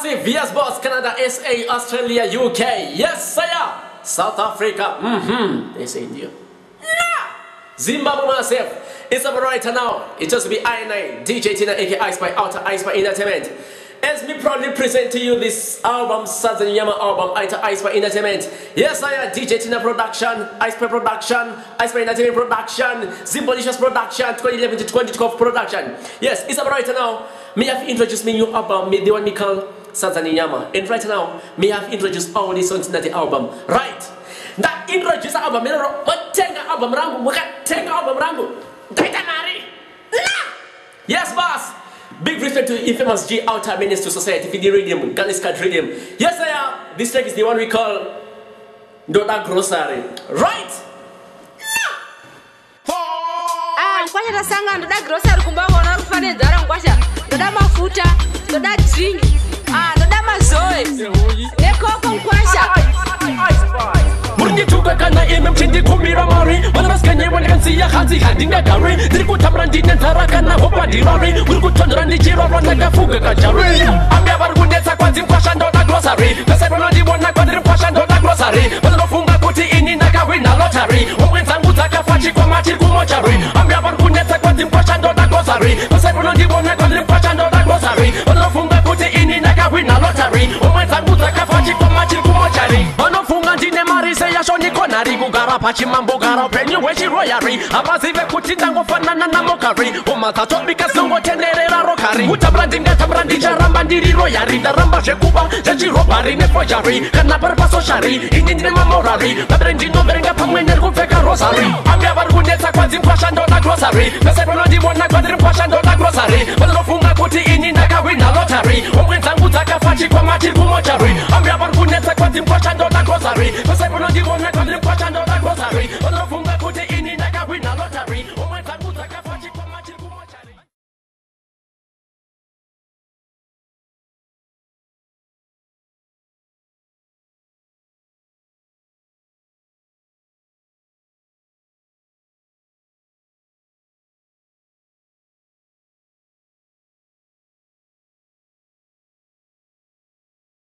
VS Boss, Canada, SA, Australia, UK. Yes, sir. South Africa. They say India. Zimbabwe myself. It's up right now. It just be I DJ Tina aka Ice by Outer Ice by Entertainment. As me proudly present to you this album, Southern Yama album, Ice by Entertainment. Yes, I am DJ Tina Production, Ice by Production, Ice by Entertainment Production, Zimbolicious Production, 2011 to 2012 Production. Yes, it's up right now. Me have introduced me new album, the one me call Southern Yama. And right now, me have introduced all these songs in the album. Right. That introduce album, me tenga album rangu, tenga album rangu. Daita mari. Yes, boss. Big respect to infamous G Outer Menace to Society, Fidi Rhythm, Gallus Cat Rhythm. Yes, I am. This track is the one we call Doda Grocery. Right? Kwasha tasanga ndoda grocery kumba wana rufane ndara kwasha ndoda mafuta ndoda drink ndoda mazoe nekoko kwasha Murni tuka kana ime mchindi kumira mari Wana skanye wana kansi ya khanzi handinga gari Diriku tamrandi nentara kana hopa dirari Uriku tondrandi jiroro naga fuga kajari Ambia baru neta kwa zimkwasha ndoda grocery Pese ronandi wana kwa dirimkwasha ndoda grocery Wana funga kuti ini naga wina lottery Umwenzangu taka fachi kwa mati kumochari Ambia baru kuneta kwa zimkwasha ndoda grocery Pese ronandi wana kwa dirimkwasha ndoda grocery Wana funga kuti ini naga wina lottery Umwenzangu taka fachi kwa mati kumochari Wana funga ndine marise ya shoni konari Kugara pachi mambo gara penyu weshi royari Abazive kutinda ngofanana na mokari Umata topika songo tenerera rokari Utabrandi nga tabrandi charamba ndiri royari Daramba shekuba jajirobari nefojari Kana barbaso shari inindine mamorari Babrendi no berenga pamwene kufeka rosari Ambia barguneta kwa zimkwasha ndoda grocery Pese kono dimona kwa dirimkwasha ndoda grocery Wanofunga kuti ini naga wina lottery Umwenzangu taka fachi kwa mati kumochari Ambia barguneta kwa zimkwasha ndoda grocery Pese kono dimona kwa